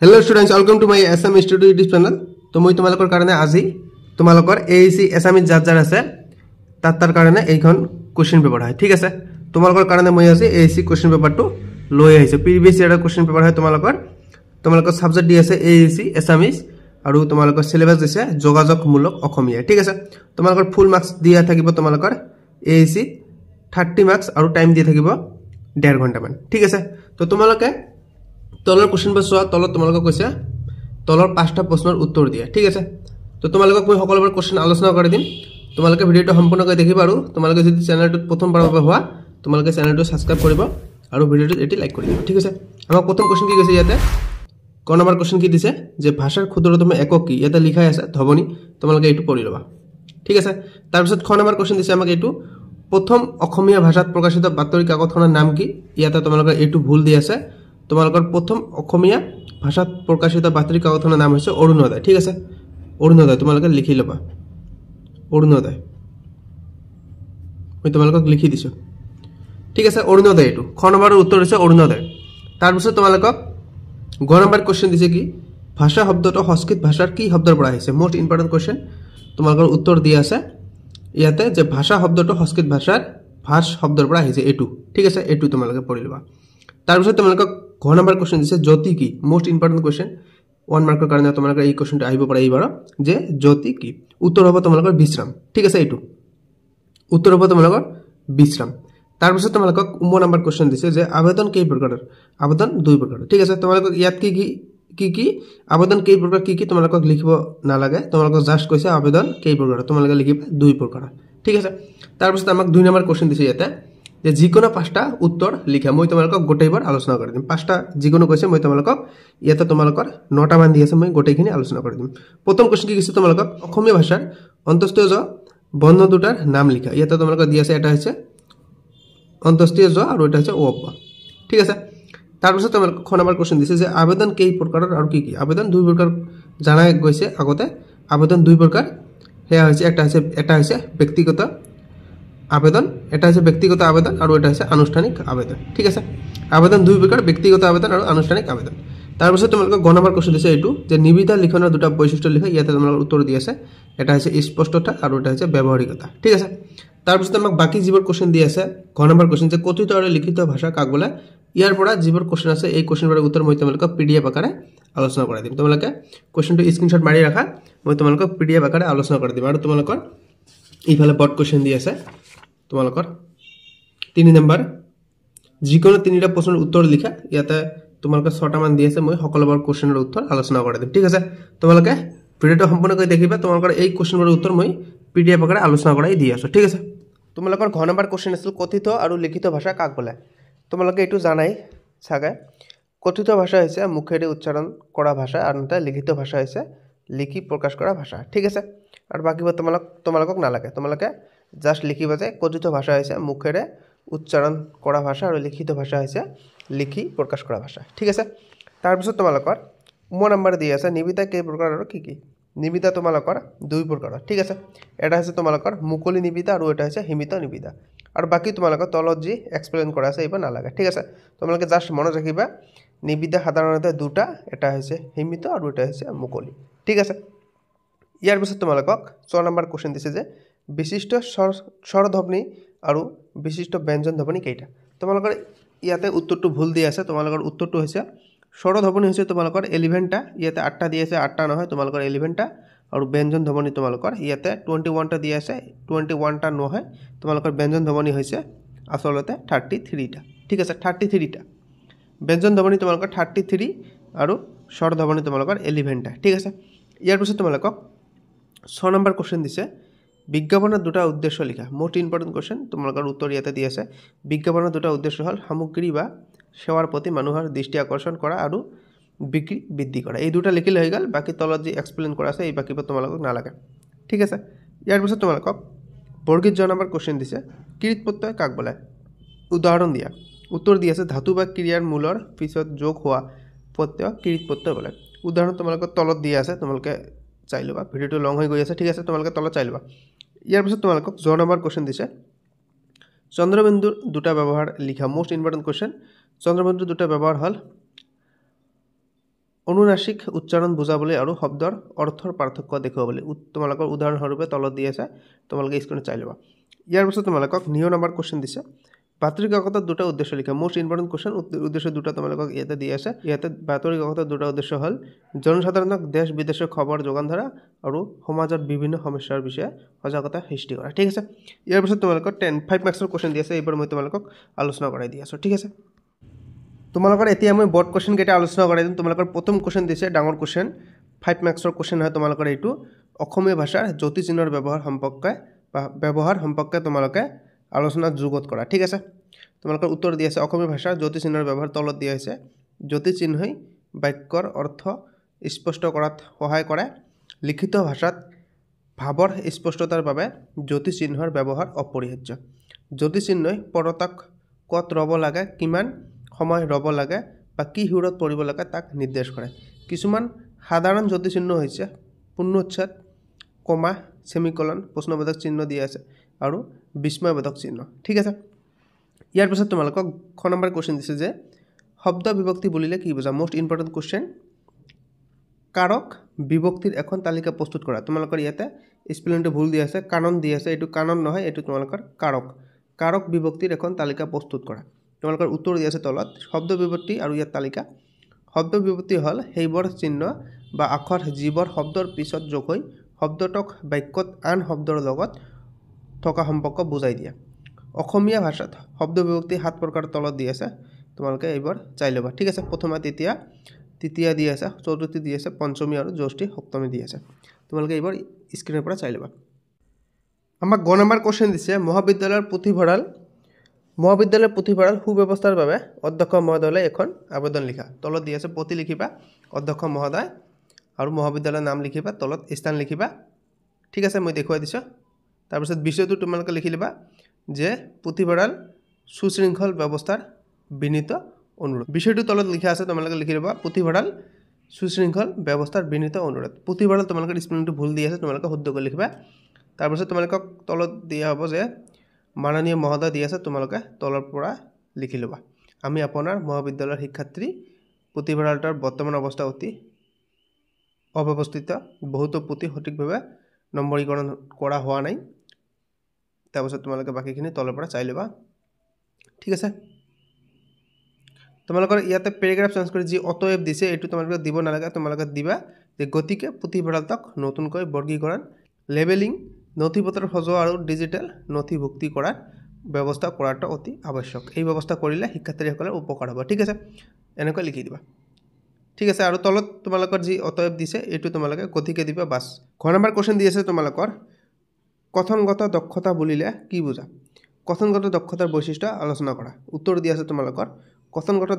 Hello students, welcome to my Assam Studio YouTube channel. তো মই তোমালোকৰ কাৰণে আজি তোমালোকৰ AEC Assamese যাৰ আছে তাৰ কাৰণে এইখন কোৱেশ্চন পেপাৰ হয় ঠিক আছে তোমালোকৰ কাৰণে মই আজি AEC কোৱেশ্চন পেপাৰটো লৈ আহিছো প্ৰিভিয়াস ইয়াৰৰ কোৱেশ্চন পেপাৰ হয় তোমালোকৰ সাবজেক্ট দি আছে AEC Assamese আৰু তোমালোকৰ সিলেবাস দিছে যোগাযোগমূলক অসমীয়া ঠিক আছে তোমালোকৰ ফুল মাৰ্কস দিয়া থাকিব তোমালোকৰ AEC 30 মাৰ্কস আৰু টাইম দিয়া থাকিব 1.5 ঘণ্টা মান ঠিক আছে তো তোমালোকে তলৰ কোৱেশ্চন বা সোৱা তলত তোমালোকক কৈছে তলৰ পাঁচটা প্ৰশ্নৰ উত্তৰ দিয়া ঠিক আছে তো তোমালোকক মই সকলোবোৰ কোৱেশ্চন আলোচনা কৰি দিম তোমালোকে ভিডিওটো সম্পূৰ্ণকৈ দেখিবা আৰু তোমালোকে যদি চেনেলটো প্ৰথমবাৰ হোৱা তোমালোকে চেনেলটো সাবস্ক্ৰাইব কৰিব আৰু ভিডিওটো এটি লাইক কৰি দিবা ঠিক আছে আমাৰ প্ৰথম কোৱেশ্চন কি কৈছে ইয়াতে ক নম্বৰ কোৱেশ্চন কি দিছে যে ভাষাৰ ক্ষুদ্ৰতম একক কি ইয়াতে লিখা আছে ধ্বনি তোমালোকে এটো পঢ়ি লবা ঠিক আছে তাৰ পিছত খ নম্বৰ কোৱেশ্চন দিছে আমাক এটো প্ৰথম অসমীয়া ভাষাত প্ৰকাশিত বাতৰি কাকতখনৰ নাম কি ইয়াতে তোমালোকে এটো ভুল দি আছে তোমালোকৰ প্ৰথম অসমীয়া ভাষাত প্ৰকাশিত বাতৰি কাকতখনৰ নাম হৈছে অৰুণোদয় ঠিক আছে অৰুণোদয় তোমালোকে লিখি লবা অৰুণোদয় মই তোমালোকক লিখি দিছো ঠিক আছে অৰুণোদয় এটো খ নম্বৰৰ উত্তৰ হৈছে অৰুণোদয় তাৰ পিছত তোমালোকক গ নম্বৰ কোৱেশ্চন দিছে কি ভাষা শব্দটো সংস্কৃত ভাষাৰ কি শব্দৰ পৰা আহিছে মোস্ট ইম্পৰ্টেন্ট কোৱেশ্চন তোমালোকৰ উত্তৰ দিয়া আছে ইয়াতে যে ভাষা শব্দটো সংস্কৃত ভাষাৰ ভাষ শব্দৰ পৰা আহিছে এটো ঠিক আছে এটো তোমালোকে পঢ়ি লবা তাৰ পিছত তোমালোকক গ নম্বৰ কোৱেশ্চন দিছে জ্যোতি কি মোস্ট ইম্পৰ্টেন্ট কোৱেশ্চন 1 মাৰ্কৰ কাৰণে তোমালোকে এই কোৱেশ্চনটো আহিব পাৰে এইবাৰ যে জ্যোতি কি উত্তৰ হ'ব তোমালোকৰ বিশ্ৰাম ঠিক আছে এটো উত্তৰ হ'ব তোমালোকৰ বিশ্ৰাম তাৰ পিছত তোমালোকক 9 নম্বৰ কোৱেশ্চন দিছে যে আবেদন কেই প্ৰকাৰৰ আবেদন দুই প্ৰকাৰৰ ঠিক আছে তোমালোকক ইয়াত কি আবেদন কেই প্ৰকাৰ কি তোমালোকক লিখিব নালাগে তোমালোকক জাস্ট কৈছে আবেদন কেই প্ৰকাৰৰ তোমালোকে লিখিবা দুই প্ৰকাৰৰ ঠিক আছে তাৰ পিছত আমাক 2 নম্বৰ কোৱেশ্চন দিছে ইয়াতে যে যিকোনো পাঁচটা উত্তৰ লিখা মই তোমালোকক গোটেইবাৰ আলোচনা কৰি দিম পাঁচটা যিকোনো কৈছে মই তোমালোকক ইয়াতে তোমালোকৰ 9টা মান দি আছে মই গোটেইখিনি আলোচনা কৰি দিম প্ৰথম কোৱেশ্চন কি কৈছে তোমালোকক অসমীয়া ভাষাৰ অন্তস্থীয় জ বৰ্ণ দুটাৰ নাম লিখা ইয়াতে তোমালোকক দি আছে এটা হৈছে অন্তস্থীয় জ আৰু এটা হৈছে অ ঠিক আছে তাৰ পিছত তোমালোকক খ নম্বৰ কোৱেশ্চন দিছে যে আবেদন কেই প্ৰকাৰৰ আৰু কি আবেদন দুই প্ৰকাৰ জানা গৈছে আগতে আবেদন দুই প্ৰকাৰ হেয়া হৈছে এটা হৈছে ব্যক্তিগত আবেদন এটা হৈছে ব্যক্তিগত আবেদন আৰু এটা হৈছে আনুষ্ঠানিক আবেদন ঠিক আছে আবেদন দুই প্ৰকাৰ ব্যক্তিগত আবেদন আৰু আনুষ্ঠানিক আবেদন তাৰ পিছত তোমালোকক গ নম্বৰ কোৱেশ্চন দিছে এটো যে নিবিদা লিখনৰ দুটা বৈশিষ্ট্য লিখা ইয়াতে তোমালোকৰ উত্তৰ দি আছে এটা হৈছে স্পষ্টতা আৰু এটা হৈছে ব্যৱহাৰিকতা ঠিক আছে তাৰ পিছত আমাক বাকি যিবোৰ কোৱেশ্চন দি আছে গ নম্বৰ কোৱেশ্চন যে কথিত আৰু লিখিত ভাষা কাক বোলে ইয়াৰ পৰা যিবোৰ কোৱেশ্চন আছে এই কোৱেশ্চনবোৰৰ উত্তৰ মই তোমালোকক PDF আকাৰে আলোচনা কৰি দিম তোমালোকে কোৱেশ্চনটো স্ক্ৰিনশ্বট মাৰি ৰাখা মই তোমালোকক PDF আকাৰে আলোচনা কৰি দিম আৰু তোমালোকৰ ইফালে বৰ্ড কোৱেশ্চন দি আছে তোমালোকৰ 3 নম্বৰ যিকোনো তিনিটা প্ৰশ্নৰ উত্তৰ লিখা ইয়াতে তোমালোকে 6টা মান দি আছে মই সকলোবোৰ কোৱেশ্চনৰ উত্তৰ আলোচনা কৰি দিম ঠিক আছে তোমালোকে ভিডিওটো সম্পূৰ্ণকৈ দেখিবা তোমালোকৰ এই কোৱেশ্চনৰ উত্তৰ মই PDF আকাৰে আলোচনা কৰাই দি আছো ঠিক আছে তোমালোকৰ ঘ নম্বৰ কোৱেশ্চন আছিল কথিত আৰু লিখিত ভাষা কাক বোলে তোমালোকে এটো জানাই ছাগে কথিত ভাষা হৈছে মুখেৰে উচ্চাৰণ কৰা ভাষা আৰু এটা লিখিত ভাষা হৈছে লিখি প্ৰকাশ কৰা ভাষা ঠিক আছে আৰু বাকিবোৰ তোমালোকক নালাগে তোমালোকে জাস্ট লিখিবা যে কথিত ভাষা হৈছে মুখেৰে উচ্চাৰণ কৰা ভাষা আৰু লিখিত ভাষা হৈছে লিখি প্ৰকাশ কৰা ভাষা ঠিক আছে তাৰ পিছত তোমালোকৰ 9 নম্বৰ দি আছে নিবিদা কেই প্ৰকাৰ আৰু কি নিবিদা তোমালোকৰ দুই প্ৰকাৰৰ ঠিক আছে এটা হৈছে তোমালোকৰ মুকলি নিবিদা আৰু এটা হৈছে সীমিত নিবিদা আৰু বাকি তোমালোকৰ তলত যি এক্সপ্লেইন কৰা আছে এইবা নালাগে ঠিক আছে তোমালোকে জাস্ট মনত ৰাখিবা নিবিদা সাধাৰণতে দুটা এটা হৈছে সীমিত আৰু এটা হৈছে মুকলি ঠিক আছে ইয়াৰ পিছত তোমালোকক 6 নম্বৰ কোৱেশ্চন দিছে যে বিশিষ্ট স্বৰধ্বনি আৰু বিশিষ্ট ব্যঞ্জন ধ্বনি কেইটা তোমালোকৰ ইয়াতে উত্তৰটো ভুল দি আছে তোমালোকৰ উত্তৰটো হৈছে স্বৰধ্বনি হৈছে তোমালোকৰ 11টা ইয়াতে 8টা দি আছে 8টা নহয় তোমালোকৰ 11টা আৰু ব্যঞ্জন ধ্বনি তোমালোকৰ ইয়াতে 21টা দি আছে 21টা নহয় তোমালোকৰ ব্যঞ্জন ধ্বনি হৈছে আসলতে 33টা ঠিক আছে 33টা ব্যঞ্জন ধ্বনি তোমালোকৰ 33 আৰু স্বৰধ্বনি তোমালোকৰ 11টা ঠিক আছে ইয়াৰ পিছত তোমালোকক 6 নম্বৰ কোৱেশ্চন দিছে বিজ্ঞাপনৰ দুটা উদ্দেশ্য লিখা মোস্ট ইম্পৰ্টেন্ট কোৱেশ্চন তোমালোকৰ উত্তৰ ইয়াতে দি আছে বিজ্ঞাপনৰ দুটা উদ্দেশ্য হল সামগ্ৰী বা সেৱাৰ প্ৰতি মানুহৰ দৃষ্টি আকৰ্ষণ কৰা আৰু বিক্ৰী বৃদ্ধি কৰা এই দুটা লিখিলে হৈ গল বাকি তলত যি এক্সপ্লেইন কৰা আছে এই বাকিবোৰ তোমালোকক নালাগে ঠিক আছে ইয়াৰ পিছত তোমালোকক বৰ্গিত জ নম্বৰ কোৱেশ্চন দিছে কৃত প্ৰত্যয় কাক বোলে উদাহৰণ দিয়া উত্তৰ দি আছে ধাতু বা ক্ৰিয়াৰ মূলৰ পিছত যোগ হোৱা প্ৰত্যয় কৃত প্ৰত্যয় বোলে উদাহৰণ তোমালোকক তলত দি আছে তোমালোকে চাই লবা ভিডিওটো লং হৈ গৈ আছে ঠিক আছে তোমালোকে তলত চাই লবা ইয়াৰ পিছত তোমালোকক জ নম্বৰ কোৱেশ্চন দিছে চন্দ্ৰবিন্দুৰ দুটা ব্যৱহাৰ লিখা মোস্ট ইম্পৰ্টেন্ট কোৱেশ্চন চন্দ্ৰবিন্দুৰ দুটা ব্যৱহাৰ হল অনুনাসিক উচ্চাৰণ বুজাবলৈ আৰু শব্দৰ অৰ্থৰ পাৰ্থক্য দেখুৱাবলৈ তোমালোকৰ উদাহৰণস্বৰূপে তলত দি আছে, তোমালোকে স্ক্ৰীনত চাই ল'বা। ইয়াৰ পিছত তোমালোকক নিয় নম্বৰ কুৱেশ্যন দিছে। বাতৰি কাকতত দুটা উদ্দেশ্য লিখা। মোষ্ট ইম্পৰ্টেণ্ট কুৱেশ্যন, উদ্দেশ্য দুটা তোমালোকক ইয়াতে দি আছে। ইয়াতে বাতৰি কাকতৰ দুটা উদ্দেশ্য হ'ল জনসাধাৰণক দেশ বিদেশৰ খবৰ যোগান ধৰা আৰু সমাজৰ বিভিন্ন সমস্যাৰ বিষয়ে সজাগতা সৃষ্টি কৰা। ঠিক আছে, ইয়াৰ পিছত তোমালোকৰ 5 মাৰ্কছৰ কুৱেশ্যন দি আছে। এইবোৰ মই তোমালোকক আলোচনা কৰাই দি আছোঁ। ঠিক আছে, তোমালোকৰ এতিয়া মই বৰ্ড কুৱেশ্যন কেইটা আলোচনা কৰাই দিম। তোমালোকৰ প্ৰথম কুৱেশ্যন দিছে, ডাঙৰ কুৱেশ্যন, 5 মাৰ্কছৰ কুৱেশ্যন হয় তোমালোকৰ এইটো। অসমীয়া ভাষাৰ জ্যোতি চিহ্নৰ ব্যৱহাৰ সম্পৰ্কে তোমালোকে আলোচনাত যুগত কৰা। ঠিক আছে, তোমালোকৰ উত্তৰ দি আছে অসমীয়া ভাষাৰ জ্যোতি চিহ্নৰ ব্যৱহাৰ তলত দিয়া হৈছে। জ্যোতি চিহ্নই বাক্যৰ অৰ্থ স্পষ্ট কৰাত সহায় কৰে। লিখিত ভাষাত ভাৱৰ স্পষ্টতাৰ বাবে জ্যোতি চিহ্নৰ ব্যৱহাৰ অপৰিহাৰ্য। জ্যোতি চিহ্নই পঢ়তাক ক'ত ৰ'ব লাগে, কিমান সময় ৰ'ব লাগে বা কি সুৰত পঢ়িব লাগে তাক নিৰ্দেশ কৰে। কিছুমান সাধাৰণ জ্যোতি চিহ্ন হৈছে পূৰ্ণোচ্ছেদ, কমা, ছেমিকলন, প্ৰশ্নবোধক চিহ্ন দিয়া আছে আৰু বিস্ময়বোধক চিহ্ন। ঠিক আছে, ইয়াৰ পিছত তোমালোকক খ নম্বৰ কুৱেশ্যন দিছে যে শব্দ বিভক্তি বুলিলে কি বুজা। মোষ্ট ইম্পৰ্টেণ্ট কুৱেশ্যন, কাৰক বিভক্তিৰ এখন তালিকা প্ৰস্তুত কৰা। তোমালোকৰ ইয়াতে স্পেলিংটো ভুল দি আছে, কানন দি আছে, এইটো কানন নহয়, এইটো তোমালোকৰ কাৰক। কাৰক বিভক্তিৰ এখন তালিকা প্ৰস্তুত কৰা। তোমালোকৰ উত্তৰ দি আছে তলত। শব্দ বিভক্তি আৰু ইয়াৰ তালিকা। শব্দ বিভক্তি হ'ল সেইবোৰ চিহ্ন বা আখৰ যিবোৰ শব্দৰ পিছত যোগ হৈ শব্দটোক বাক্যত আন শব্দৰ লগত থকা সম্পৰ্ক বুজাই দিয়ে। অসমীয়া ভাষাত শব্দ বিভক্তি 7 প্ৰকাৰ তলত দি আছে, তোমালোকে এইবোৰ চাই ল'বা। ঠিক আছে, প্ৰথমা তৃতীয়া দি আছে, চতুৰ্থী দি আছে, পঞ্চমী আৰু ষষ্ঠী সপ্তমী দি আছে। তোমালোকে এইবোৰ স্ক্ৰীনৰ পৰা চাই ল'বা। আমাক গ নম্বৰ কুৱেশ্যন দিছে মহাবিদ্যালয়ৰ পুথিভঁৰাল সুব্যৱস্থাৰ বাবে অধ্যক্ষ মহোদয়লৈ এখন আবেদন লিখা। তলত দি আছে প্ৰতি লিখিবা অধ্যক্ষ মহোদয় আৰু মহাবিদ্যালয়ৰ নাম লিখিবা, তলত স্থান লিখিবা। ঠিক আছে, মই দেখুৱাই দিছোঁ। তাৰপিছত বিষয়টো তোমালোকে লিখি ল'বা যে পুথিভঁৰাল সুশৃংখল ব্যৱস্থাৰ বিনীত অনুৰোধ। বিষয়টো তলত লিখা আছে, তোমালোকে লিখি ল'বা পুথিভঁৰাল সুশৃংখল ব্যৱস্থাৰ বিনীত অনুৰোধ। পুথিভঁৰাল তোমালোকৰ স্পেলিংটো ভুল দি আছে, তোমালোকে শুদ্ধ কৰি লিখিবা। তাৰপিছত তোমালোকক তলত দিয়া হ'ব যে মাননীয় মহোদয় দি আছে, তোমালোকে তলৰ পৰা লিখি ল'বা। আমি আপোনাৰ মহাবিদ্যালয়ৰ শিক্ষাৰ্থী, পুথিভঁৰালটোৰ বৰ্তমান অৱস্থা অতি অব্যৱস্থিত, বহুতো পুথি সঠিকভাৱে নম্বৰীকৰণ কৰা হোৱা নাই। তাৰপিছত তোমালোকে বাকীখিনি তলৰ পৰা চাই ল'বা। ঠিক আছে, তোমালোকৰ ইয়াতে পেৰাগ্ৰাফ চেঞ্জ কৰি যি অতএব দিছে এইটো তোমালোকে দিব নালাগে, তোমালোকে দিবা যে গতিকে পুথিভঁৰালটোক নতুনকৈ বৰ্গীকৰণ, লেবেলিং, নথিপত্ৰ সজোৱা আৰু ডিজিটেল নথিভুক্তি কৰাৰ ব্যৱস্থা কৰাটো অতি আৱশ্যক। এই ব্যৱস্থা কৰিলে শিক্ষাৰ্থীসকলৰ উপকাৰ হ'ব। ঠিক আছে, এনেকৈ লিখি দিবা। ঠিক আছে, আৰু তলত তোমালোকৰ যি অতএব দিছে এইটো তোমালোকে গতিকে দিবা, বাছ। ঘ নম্বৰ কুৱেশ্যন দি আছে তোমালোকৰ কথনগত দক্ষতা বুলিলে কি বুজা। কথনগত দক্ষতাৰ বৈশিষ্ট্য আলোচনা কৰা। উত্তৰ দি আছে তোমালোকৰ কথনগত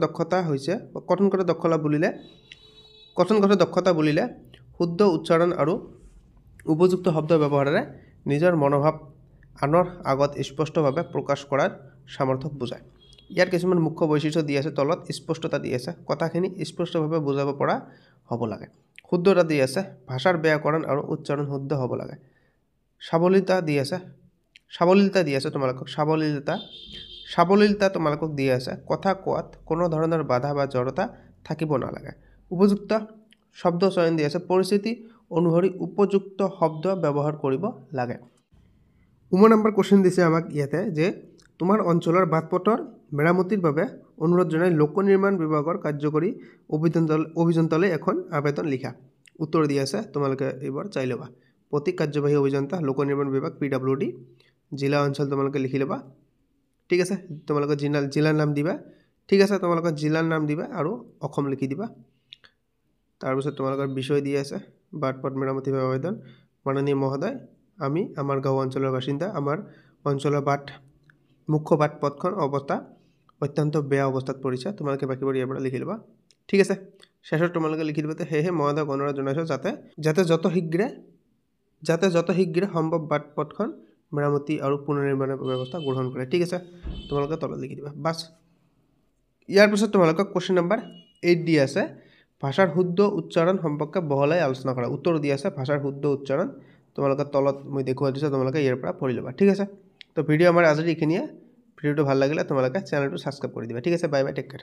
দক্ষতা বুলিলে শুদ্ধ উচ্চাৰণ আৰু উপযুক্ত শব্দ ব্যৱহাৰেৰে নিজৰ মনোভাৱ আনৰ আগত স্পষ্টভাৱে প্ৰকাশ কৰাৰ সামৰ্থ্যক বুজায়। ইয়াৰ কিছুমান মুখ্য বৈশিষ্ট্য দি আছে, তলত স্পষ্টতা দি আছে, কথাখিনি স্পষ্টভাৱে বুজাব পৰা হ'ব লাগে। শুদ্ধতা দি আছে, ভাষাৰ ব্যাকৰণ আৰু উচ্চাৰণ শুদ্ধ হ'ব লাগে। সাৱলীলতা দি আছে তোমালোকক, সাৱলীলতা তোমালোকক দি আছে, কথা কোৱাত কোনো ধৰণৰ বাধা বা জড়তা থাকিব নালাগে। উপযুক্ত শব্দ চয়ন দি আছে, পৰিস্থিতি অনুসৰি উপযুক্ত শব্দ ব্যৱহাৰ কৰিব লাগে। নম্বৰ কুৱেশ্যন দিছে আমাক ইয়াতে যে তোমাৰ অঞ্চলৰ বাটপথৰ মেৰামতিৰ বাবে অনুৰোধ জনাই লোক নিৰ্মাণ বিভাগৰ কাৰ্যকৰী অভিযন্তালৈ এখন আবেদন লিখা। উত্তৰ দি আছে, তোমালোকে এইবোৰ চাই ল'বা। প্ৰতি কাৰ্যবাহী অভিযন্তা, লোক নিৰ্মাণ বিভাগ, PWD, জিলা অঞ্চল তোমালোকে লিখি ল'বা। ঠিক আছে, তোমালোকে জিলাৰ নাম দিবা। ঠিক আছে, তোমালোকে জিলাৰ নাম দিবা আৰু অসম লিখি দিবা। তাৰপিছত তোমালোকৰ বিষয় দি আছে বাটপথ মেৰামতি আবেদন। মাননীয় মহোদয়, আমি আমাৰ গাঁও অঞ্চলৰ বাসিন্দা, আমাৰ অঞ্চলৰ মুখ্য বাটপথখন অৱস্থা অত্যন্ত বেয়া অৱস্থাত পৰিছে। তোমালোকে বাকীবোৰ ইয়াৰ পৰা লিখি ল'বা। ঠিক আছে, শেষত তোমালোকে লিখি দিবা সেয়েহে মহোদয়ক অনুৰোধ জনাইছোঁ যাতে যত শীঘ্ৰে সম্ভৱ বাটপথখন মেৰামতি আৰু পুনৰ্নিৰ্মাণৰ ব্যৱস্থা গ্ৰহণ কৰে। ঠিক আছে, তোমালোকে তলত লিখি দিবা, বাছ। ইয়াৰ পিছত তোমালোকে কুৱেশ্যন নম্বৰ 8 দি আছে ভাষাৰ শুদ্ধ উচ্চাৰণ সম্পৰ্কে বহলাই আলোচনা কৰা। উত্তৰ দি আছে ভাষাৰ শুদ্ধ উচ্চাৰণ, তোমালোকে তলত মই দেখুৱাই দিছোঁ, তোমালোকে ইয়াৰ পৰা পঢ়ি ল'বা। ঠিক আছে, তো ভিডিঅ' আমাৰ আজি এইখিনিয়ে। ভিডিঅ'টো ভাল লাগিলে তোমালোকে চেনেলটো ছাবস্ক্ৰাইব কৰি দিবা। ঠিক আছে, বাই বাই, টেক কেয়াৰ।